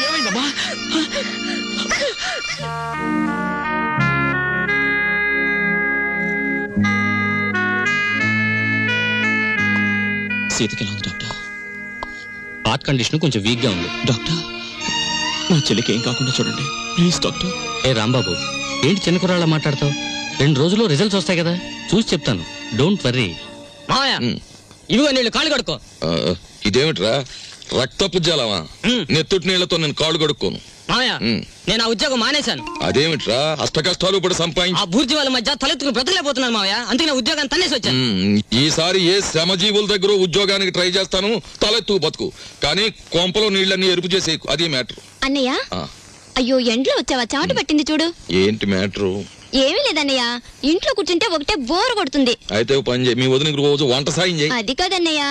ఏమైందమ్మా? సీతకి ఎలా ఉంది డాక్టర్? హార్ట్ కండిషన్ కొంచెం వీక్ గా ఉంది. డాక్టర్, నా చెల్లికి ఏం కాకుండా చూడండి ప్లీజ్ డాక్టర్. ఏ రాంబాబు, ఏంటి చిన్న కుర్రాళ్ళ మాట్లాడతావు? 2 రోజుల్లో రిజల్ట్స్ వస్తాయి కదా, చూసి చెప్తాను. Don't worry. ఇవిగో నీళ్ళు కాళ్ళు కడుక్కో. ఇదేమిట్రా రక్తపు జలమా? నెత్తుటి నీళ్లతో నేను కాళ్ళు కడుక్కోను. నేను ఆ ఉద్యోగం మానేశాను. అదేమిట్రా అష్ట కష్టాలు ఇప్పుడు సంపాదించి ఆ బూర్జీ వాళ్ళ మధ్య తలెత్తుకుని బ్రతకలేకపోతున్నాను మావయ్య. అందుకే నా ఉద్యోగాన్ని తన్నేసి వచ్చాను. ఈసారి ఏ శ్రమజీవుల దగ్గర ఉద్యోగానికి ట్రై చేస్తాను, తలెత్తు బతుకు. కానీ కొంపలో నీళ్ళన్నీ ఎరుపు చేసే అది మ్యాటర్. అన్నయ్య, అయ్యో ఎండ్లో వచ్చావా? చెమట పట్టింది చూడు. ఏంటి మ్యాటరు? ఏమీ లేదన్నయ్య, ఇంట్లో కూర్చుంటే ఒకటే బోర్ కొడుతుంది. అయితే పని చేయి, మీ వదినకి రోజు వంట సాయం చేయి. అది కాదన్నయ్య,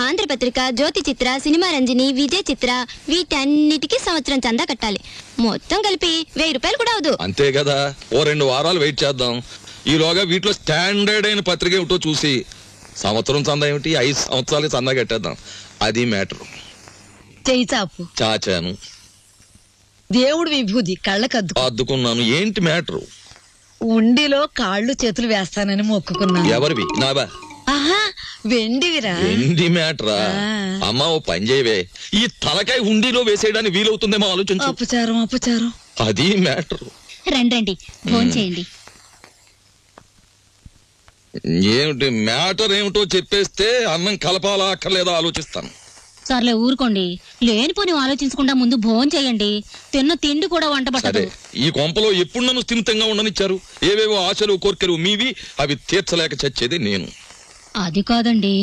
ఆంధ్రపత్రిక, జ్యోతి చిత్ర, సినిమా రంజని, విజయ్ చిత్ర వీటన్నిటికీ సంవత్సరం చందా కట్టాలి. మొత్తం కలిపి 1000 రూపాయలు కూడా అవదు. అంతే కదా, ఓ 2 వారాలు వెయిట్ చేద్దాం. ఈలోగా వీటిలో స్టాండర్డ్ అయిన పత్రిక ఏమిటో చూసి సంవత్సరం చందా ఏమిటి 5 సంవత్సరాలు చందా కట్టేద్దాం. అది మ్యాటర్. చెయ్యి చాపు. చాచాను. దేవుడు విభూది కళ్ళకద్దు అద్దుకున్నాను. ఏంటి మ్యాటర్? ఉండిలో కాళ్ళు చేతులు వేస్తానని మొక్కుకున్నాను. ఎవరివి? నావా? ఆహా, వెండివిరా. వెండి మ్యాటరా? అమ్మా ఓ పని చేయవే, ఈ తలకాయ హుండీలో వేసేయడానికి వీలవుతుందేమో ఆలోచించు. అపచారం అపచారం. అది మ్యాటర్. రండి ఫోన్ చేయండి. ఏమిటి మ్యాటర్ ఏమిటో చెప్పేస్తే అన్నం కలపాలా అక్కర్లేదా ఆలోచిస్తాను. సర్లే ఊరుకోండి, లేనిపోని ఆలోచించకుండా ముందు భోజనం చేయండి. తిన్న తిండి కూడా వంట పట్టదు. ఈ కొంపలో ఎప్పుడు నన్ను స్థిమితంగా ఉండనిచ్చారు? ఏవేవో ఆశలు కోర్కెలు మీవి, అవి తీర్చలేక చచ్చేది నేను. అది కాదండి,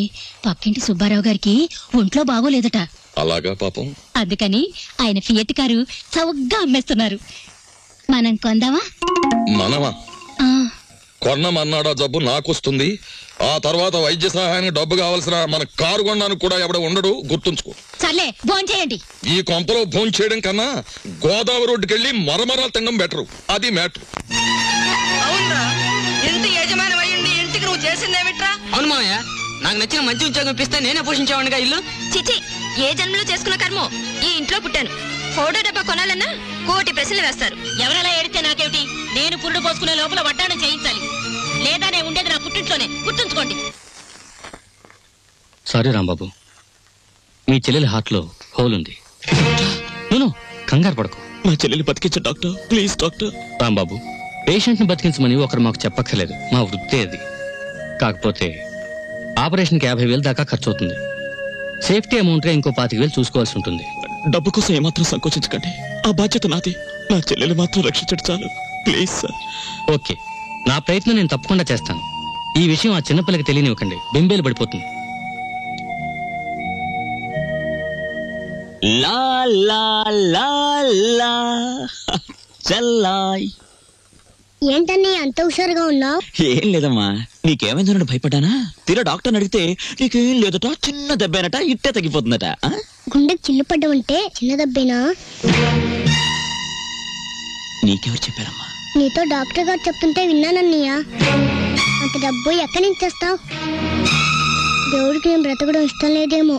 పక్కింటి సుబ్బారావు గారికి ఒంట్లో బాగోలేదట. అలాగా పాపం. అందుకని ఆయన ఫియట్ కారు చౌకగా అమ్మేస్తున్నారు. మనం కొందామా? మనమా? కొన్నమన్నాడా జబ్బు నాకొస్తుంది. ఆ తర్వాత వైద్య సహాయానికి డబ్బు కావాల్సిన మన కారు కొనడానికి కూడా ఎవడ ఉండడు, గుర్తుంచుకో. సర్లే భోజనం చేయండి. ఈ కొంపలో భోజనం చేయడం కన్నా గోదావరి రోడ్డుకెళ్ళి మరమరాలు తినడం బెటరు. అది మ్యాటర్. అవునరా, ఎంత యజమాని అయ్యండి ఇంటికి నువ్వు చేసిందేమిట్రా? అవును మావయ్య, నాకు నచ్చిన మంచి ఉద్యోగం ఇప్పిస్తే నేనే పోషించేవాడిగా ఇల్లు. చిచి, ఏ జన్మలో చేసుకున్న కర్మో, ఈ ఇంట్లో పుట్టాను. ఫోటో డబ్బా కొనాలన్నా 1,000 ప్రశ్నలు వేస్తారు. ఎవరెలా ఏడితే నాకేమిటి? నేను పురుడు పోసుకునే లోపల వడ్డాణం చేయించాలి, లేదా నేను ఉండేది నా పుట్టింట్లోనే. గుర్తుంచుకోండి. సారీ రాంబాబు, మీ చెల్లెలి హార్ట్ లో హోల్ ఉంది. నేను కంగారు పడకు. నా చెల్లెలు బతికించు doctor, please doctor. Rambabu, patient ని బతికించమని ఒకరు మాకు చెప్పక్కర్లేదు, మా వృత్తే అది. కాకపోతే ఆపరేషన్కి 50,000 దాకా ఖర్చు అవుతుంది. సేఫ్టీ అమౌంట్ గా ఇంకో 25,000 చూసుకోవాల్సి ఉంటుంది. డబ్బు కోసం ఏమాత్రం సంకోచించకండి, ఆ బాధ్యత నాది. నా చెల్లెలు మాత్రం రక్షించడు చాలు, ప్లీజ్ సార్. ఓకే, నా ప్రయత్నం నేను తప్పకుండా చేస్తాను. ఈ విషయం ఆ చిన్నపిల్లకి తెలియనివ్వకండి, బెంబేలు పడిపోతుంది. లా లా లా లా చల్లాయ్. ఏంటని అంత హుషారుగా ఉన్నావు? ఏం లేదమ్మా, నీకేమైందోనని భయపడ్డానా? తీరా డాక్టర్ని అడిగితే నీకేం లేదట, చిన్న దెబ్బేనట, ఇట్టే తగ్గిపోతుందట. గుండెకి చిల్లు పడ్డమంటే చిన్న దెబ్బేనా? నీకెవరు చెప్పారమ్మా? నీతో డాక్టర్ గారు చెప్తుంటే విన్నానన్నయ్య. అంత డబ్బు ఎక్కడి నుంచి తెస్తావు? దేవుడికి నేను బ్రతకడం ఇష్టం లేదేమో.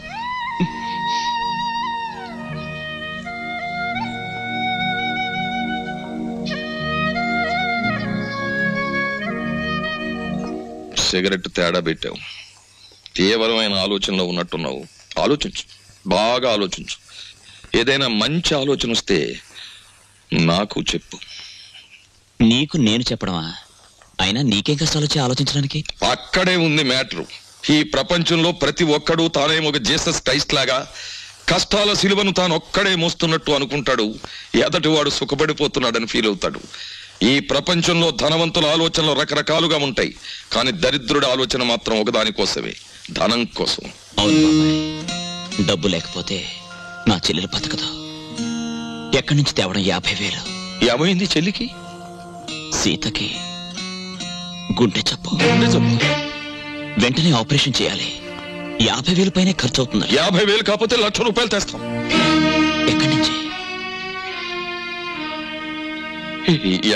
సిగరెట్ తేడా పెట్టావు, తీవ్రమైన ఆలోచనలో ఉన్నట్టున్నావు. ఆలోచించు, బాగా ఆలోచించు. ఏదైనా మంచి ఆలోచన వస్తే నాకు చెప్పు. నీకు నేను చెప్పడమా? అయినా నీకేం కష్టాలు వచ్చి ఆలోచించడానికి? అక్కడే ఉంది మ్యాటరు. ఈ ప్రపంచంలో ప్రతి ఒక్కడు తానేమో ఒక జీసస్ క్రైస్ట్ లాగా కష్టాల సిలువను తాను ఒక్కడే మోస్తున్నట్టు అనుకుంటాడు. ఎదటివాడు సుఖపడిపోతున్నాడని ఫీల్ అవుతాడు. ఈ ప్రపంచంలో ధనవంతుల ఆలోచనలు రకరకాలుగా ఉంటాయి, కానీ దరిద్రుడి ఆలోచన మాత్రం ఒకదానికోసమే, ధనం కోసం. అవును బాబాయ్, డబ్బు లేకపోతే నా చెల్లెలు బతకదు. ఎక్కడి నుంచి తేవడం 50,000? ఏమైంది చెల్లికి? సీతకి గుండె జబ్బు. వెంటనే ఆపరేషన్ చేయాలి. 50,000 పైనే ఖర్చు అవుతుంది. 50,000 కాకపోతే 1,00,000 రూపాయలు తెస్తాం. ఎక్కడి నుంచి?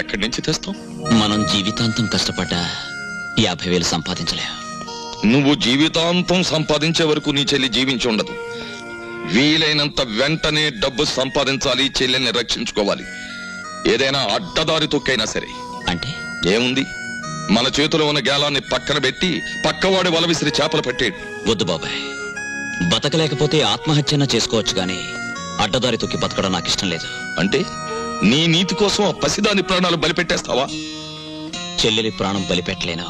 ఎక్కడి నుంచి తెస్తాం? మనం జీవితాంతం కష్టపడ్డా 50,000 సంపాదించలేం. నువ్వు జీవితాంతం సంపాదించే వరకు నీ చెల్లి జీవించి ఉండదు. వీలైనంత వెంటనే డబ్బు సంపాదించాలి, చెల్లెల్ని రక్షించుకోవాలి. ఏదైనా అడ్డదారి తొక్కైనా సరే. అంటే ఏముంది, మన చేతిలో ఉన్న గేలాన్ని పక్కన పెట్టి పక్కవాడి వల విసిరి చేపలు పట్టేడు. వద్దు బాబాయ్, బతకలేకపోతే ఆత్మహత్యన చేసుకోవచ్చు గాని అడ్డదారి తొక్కి బతకడం నాకు ఇష్టం లేదు. అంటే నీ నీతి కోసం ఆ పసిదాని ప్రాణాలు బలిపెట్టేస్తావా? చెల్లెలి ప్రాణం బలిపెట్టలేను,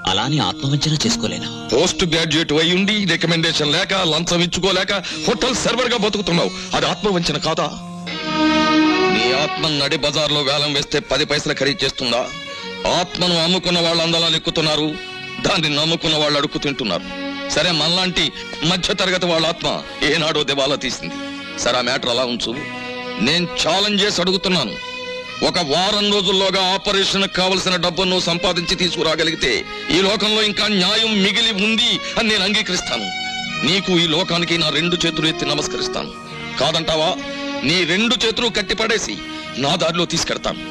అలానే ఆత్మవంచన చేసుకోలేను. పోస్ట్ గ్రాడ్యుయేట్ అయ్యుండి రికమెండేషన్ లేక లంచం ఇచ్చుకోలేక హోటల్ సర్వర్ గా బతుకుతున్నావు. అది ఆత్మవంచన కాదా? నీ ఆత్మ నడి బజార్లో వేలం వేస్తే 10 పైసలు ఖరీదు చేస్తుందా? ఆత్మను అమ్ముకున్న వాళ్ళు అందలా ఎక్కుతున్నారు, దాన్ని నమ్ముకున్న వాళ్ళు అడుక్కు తింటున్నారు. సరే, మనలాంటి మధ్య తరగతి వాళ్ళ ఆత్మ ఏనాడో దివాలా తీసింది. సరే, ఆ మ్యాటర్ అలా ఉంచు. నేను ఛాలెంజ్ చేసి అడుగుతున్నాను. ఒక వారం రోజుల్లోగా ఆపరేషన్ కావలసిన డబ్బును సంపాదించి తీసుకురాగలిగితే ఈ లోకంలో ఇంకా న్యాయం మిగిలి ఉంది అని నేను అంగీకరిస్తాను. నీకు, ఈ లోకానికి నా 2 చేతులు ఎత్తి నమస్కరిస్తాను. కాదంటావా? నీ 2 చేతులు కట్టిపడేసి నా దారిలో తీసుకెడతాను.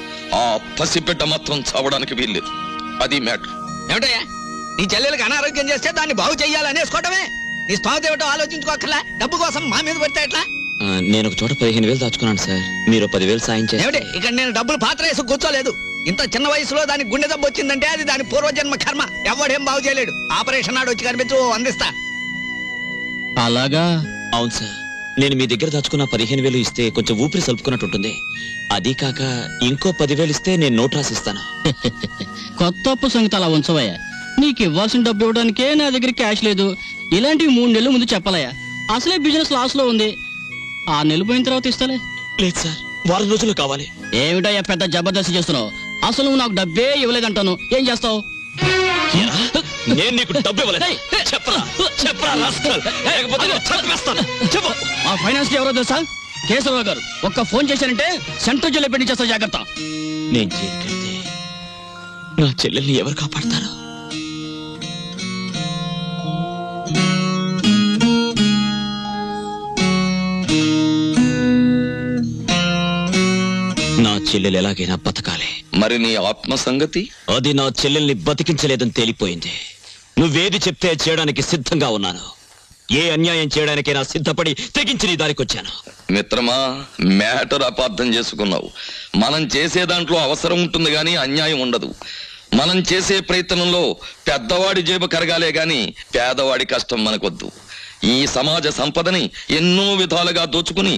ఆ పసిబిడ్డ మాత్రం చావడానికి వీల్లేదు. అది మ్యాటర్. ఏమిటయ్యా, నీ చెల్లెలకు అనారోగ్యం చేస్తే దాన్ని బాగు చెయ్యాలనేసుకోవటమే. నీ స్థానం ఏమిటో ఆలోచించుకోకర్లా. డబ్బు కోసం మా మీద పడితే ఎట్లా? నేను ఒక చోట 15,000 దాచుకున్నాను సార్, మీరు 10,000 సాయం చేయండి. ఏమిటి, ఇక్కడ నేను డబ్బులు పాత్ర వేసి కూర్చోలేదు. ఇంత చిన్న వయసులో దానికి గుండె దెబ్బ వచ్చిందంటే అది దాని పూర్వజన్మ కర్మ. ఎవడేం బాగు చేయలేడు. ఆపరేషన్ నాడు వచ్చి కనిపించు, అందిస్తా. అలాగా? అవును సార్, నేను మీ దగ్గర దాచుకున్న 15,000 ఇస్తే కొంచెం ఊపిరి సలుపుకున్నట్టు ఉంటుంది. అది కాక ఇంకో 10,000 ఇస్తే నేను నోట్ రాసిస్తాను. కొత్త అప్పు సంగతి అలా ఉంచవయ్యా. నీకు ఇవ్వాల్సిన డబ్బు ఇవ్వడానికే నా దగ్గర క్యాష్ లేదు. ఇలాంటివి 3 నెలల ముందు చెప్పాలయ్యా. అసలే బిజినెస్ లాస్ లో ఉంది. 6 నెలలు పోయిన తర్వాత ఇస్తాలే. లేదు సార్, వారం రోజులు కావాలి. ఏమిటయ్యా పెద్ద జబర్దస్త్ చేస్తున్నావు? అసలు నువ్వు నాకు డబ్బే ఇవ్వలేదంటాను, ఏం చేస్తావు? నేను నీకు డబ్బు ఇవ్వలేదు. చెప్పరా చెప్పరా రాస్కల్, లేకపోతే నేను చంపేస్తాను. చెప్పు. మా ఫైనాన్స్ ఎవరో తెలుసా? కేశవరావు గారు. ఒక్క ఫోన్ చేశారంటే సెంట్రల్ జైల్లో పెట్టి చేస్తా, జాగ్రత్త. నేను జైలుకెళ్తే నా చెల్లెల్ని ఎవరు కాపాడతారు? నా చెల్లెలు ఎలాగైనా బతకాలి. మరి నీ ఆత్మ సంగతి? అది నా చెల్లెల్ని బతికించలేదని తేలిపోయింది. నువ్వేది చెప్తే చేయడానికి సిద్ధంగా ఉన్నాను. ఏ అన్యాయం చేయడానికైనా సిద్ధపడి తెగించి నీ దారికి వచ్చాను. మిత్రమా, మ్యాటర్ అపార్థం చేసుకున్నావు. మనం చేసే దాంట్లో అవసరం ఉంటుంది గాని అన్యాయం ఉండదు. మనం చేసే ప్రయత్నంలో పెద్దవాడి జేబు కరగాలే గాని పేదవాడి కష్టం మనకొద్దు. ఈ సమాజ సంపదని ఎన్నో విధాలుగా దోచుకుని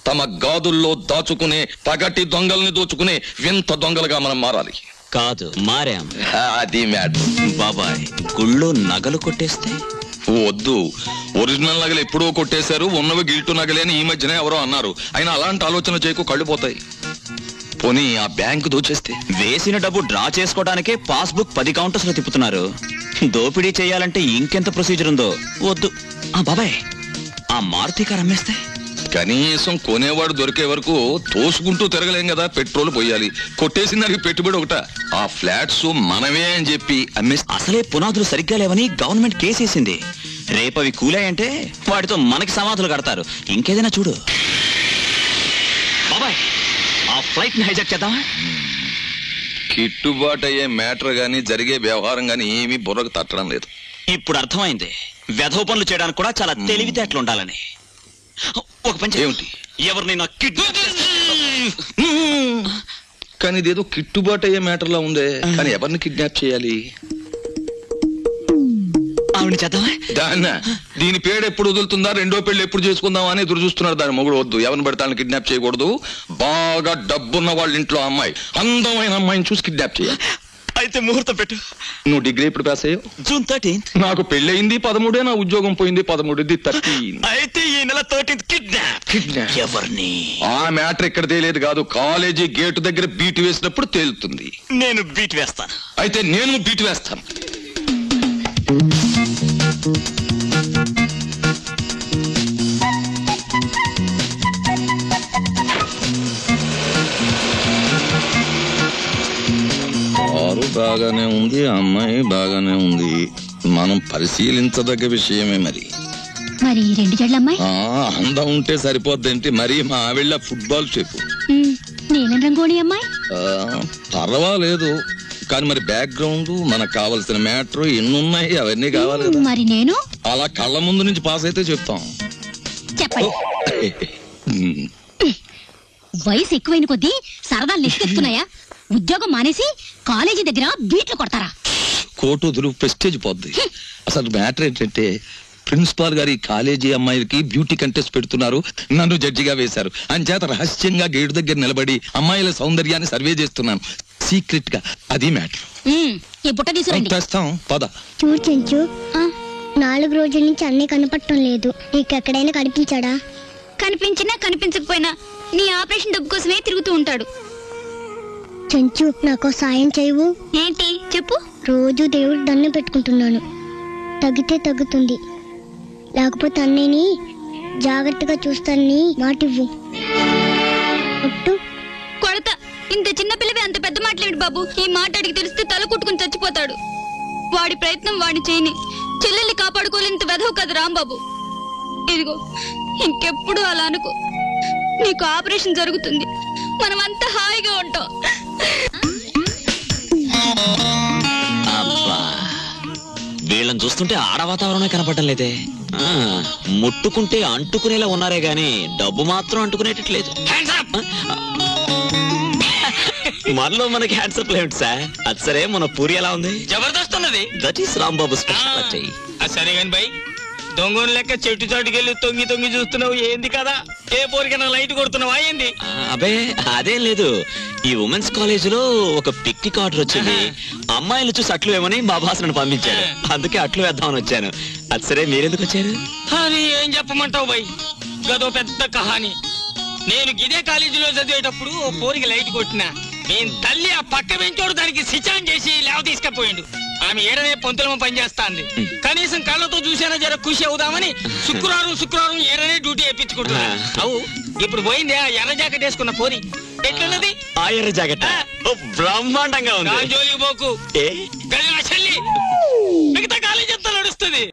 తమ గాదుల్లో దాచుకునే పగటి దొంగల్ని దోచుకునే వింత దొంగలుగా మనం మారాలి. కాదు, మారాం. అది మ్యాటర్. బాబాయ్, గుళ్ళో నగలు కొట్టేస్తే? వద్దు, ఒరిజినల్ నగలు ఎప్పుడో కొట్టేశారు, ఉన్నవి గిల్టు నగలే అని ఈ మధ్యనే ఎవరో అన్నారు. అయినా అలాంటి ఆలోచన చేయకు, కళ్ళు పోతాయి. పోనీ ఆ బ్యాంకు దోచేస్తే? వేసిన డబ్బు డ్రా చేసుకోవడానికే పాస్బుక్ 10 కౌంటర్స్ లో తిప్పుతున్నారు. దోపిడీ చేయాలంటే ఇంకెంత ప్రొసీజర్ ఉందో. వద్దు. బాబాయ్, ఆ మారుతి కారు అమ్మేస్తే? కనీసం కొనేవాడు దొరికే వరకు తోసుకుంటూ తిరగలేం కదా, పెట్రోల్ పోయాలి. కొట్టేసిన దానికి పెట్టుబడి ఒకట. ఆ ఫ్లాట్స్ మనవే అని చెప్పి అమ్మేస్తే? అసలే పునాదులు సరిగ్గా లేవని గవర్నమెంట్ కేసేసింది. రేపవి కూలాయంటే వాటితో మనకి సమాధులు కడతారు. ఇంకేదైనా చూడు. బాబాయ్, ఆ ఫ్లైట్ ని హైజాక్ చేద్దామా? కిట్టుబాటు అయ్యే మ్యాటర్ గాని జరిగే వ్యవహారం గాని ఏమీ బుర్రకు తట్టడం లేదు. ఇప్పుడు అర్థమైంది, వెధవ పనులు చేయడానికి కూడా చాలా తెలివితేటలు ఉండాలని. ఒక పని ఏమిటి? ఎవరినైనా కానీ ఇదేదో కిట్టుబాటు అయ్యే మ్యాటర్ లా ఉందే. కానీ ఎవరిని కిడ్నాప్ చేయాలి? ఆవిడ చేద్దామా? దీని పేరు ఎప్పుడు వదులుతుందా, రెండో పెళ్లి ఎప్పుడు చేసుకుందాం అని ఎదురు చూస్తున్నారు. దాని మొగుడు వద్దు, ఎవరిని పెడతాను కిడ్నాప్ చేయకూడదు. బాగా డబ్బున్న వాళ్ళ ఇంట్లో అమ్మాయి, అందమైన అమ్మాయిని చూసి కిడ్నాప్ చేయాలి. అయితే ముహూర్తం పెట్టు. నువ్వు డిగ్రీ ఎప్పుడు పాస్ అయ్యావు? జూన్ 13. నాకు పెళ్ళయింది 13, నా ఉద్యోగం పోయింది 13. 13. అయితే ఈ నెల 13 కిడ్నాప్. ఎవరిని? ఆ మ్యాటర్ ఇక్కడ తేలేదు కాదు, కాలేజీ గేటు దగ్గర బీట్ వేసినప్పుడు తేలుతుంది. నేను బీట్ వేస్తాను. అయితే నేను బీట్ వేస్తాను. కారు బాగానే ఉంది, అమ్మాయి బాగానే ఉంది. మనం పరిశీలించదగ్గ విషయమే. మరి 2 జడ్ల అమ్మాయి అందం ఉంటే సరిపోద్దేంటి? మరి మా ఆవిళ్ళ ఫుట్బాల్ చెప్పు. నీలం రంగోళి అమ్మాయి పర్వాలేదు, కానీ మరి బ్యాక్గ్రౌండ్ మనకు కావాల్సిన మ్యాటర్ ఎన్నున్నాయి అవన్నీ కావాలి కదా. మరి నేను అలా కళ్ళ ముందు నుంచి పాస్ అయితే చెప్తాం. చెప్పండి. ఉమ్. వయసు ఎక్కువైన కొద్దీ సరదాలు నెక్కెత్తున్నాయా? ఉద్యోగం మానేసి కాలేజీ దగ్గర బీట్లు కొడతారా? కోటు వదులు ప్రెస్టేజ్ పోద్ది. అసలు మ్యాటర్ ఏంటంటే ప్రిన్సిపాల్ గారి కాలేజీ అమ్మాయిలకి బ్యూటీ కంటెస్ట్ పెడుతున్నారు, నన్ను జడ్జిగా వేశారు. అంచేత రహస్యంగా గేటు దగ్గర నిలబడి అమ్మాయిల సౌందర్యాన్ని సర్వే చేస్తున్నాను సీక్రెట్ గా. అది మ్యాటర్. ఈ బుట్ట తీసుకురండి. తెస్తాం పద. చూడు చెంచు, 4 రోజుల నుంచి అన్నీ కనపడటం లేదు. నీకెక్కడైనా కనిపించాడా? కనిపించినా కనిపించకపోయినా నీ ఆపరేషన్ డబ్బు కోసమే తిరుగుతూ ఉంటాడు. చెంచు, నాకు సాయం చేయవు? ఏంటి చెప్పు. రోజు దేవుడు దండం పెట్టుకుంటున్నాను. తగ్గితే తగ్గుతుంది, లేకపోతే అన్నయ్యని జాగ్రత్తగా చూస్తానని మాటివ్వు. ఒట్టు. కొడత. ఇంత చిన్న పిల్లవి అంత పెద్ద మాటలేమిటి బాబు? ఈ మాట అడిగి తెలిస్తే తల కుట్టుకుని చచ్చిపోతాడు. వాడి ప్రయత్నం వాడిని చేయని. చెల్లెల్ని కాపాడుకోలేంత వెధవు కదా రాంబాబు. ఇదిగో ఇంకెప్పుడు అలా అనుకో. నీకు ఆపరేషన్ జరుగుతుంది, మనం అంతా హాయిగా ఉంటాం. అబ్బా, వీళ్ళని చూస్తుంటే ఆడ వాతావరణమే కనపడటం లేదే. ముట్టుకుంటే అంటుకునేలా ఉన్నారే గాని డబ్బు మాత్రం అంటుకునేటట్లేదు. మనలో మనకి హ్యాండ్సప్ లేమిటి సార్. అది సరే, మన పూరి ఎలా ఉంది? జబర్దస్త్ ఉన్నది. That is Rambabu speciality. సరే గాని బై, దొంగను లెక్క చెట్టు చాటుకెళ్ళి తొంగి తొంగి చూస్తున్నావు ఏంది కదా? ఏ పోరికైనా లైట్ కొడుతున్నావా ఏంది? అబే అదేం లేదు. ఈ ఉమెన్స్ కాలేజ్ లో ఒక పిక్నిక్ ఆర్డర్ వచ్చింది. అమ్మాయిలు చూసి అట్లు వేమని మా బాస్ నన్ను పంపించాడు. అందుకే అట్లు వేద్దామని వచ్చాను. అది సరే, మీరెందుకు వచ్చారు? అని ఏం చెప్పమంటావు బై? గదో పెద్ద కహాని. నేను గిదే కాలేజీలో చదివేటప్పుడు ఓ పోరికి లైట్ కొట్టినా. నేను తల్లి ఆ పక్క వెంచోడు దానికి సిచాన్ చేసి లేవ తీసుకపోయిండు. ఆమె ఏడనే పొంతులమ పనిచేస్తాంది. కనీసం కళ్ళతో చూసేనా జర ఖుషి అవుదామని శుక్రవారం ఏడనే డ్యూటీ వేయించుకుంటున్నా. అవు ఇప్పుడు పోయింది ఆ ఎర్ర జాకెట్ వేసుకున్న పోరి. ఎట్లున్నది ఆ ఎర్ర జాకెట్ బ్రహ్మాండంగా ఉంది. జోలికి పోకు.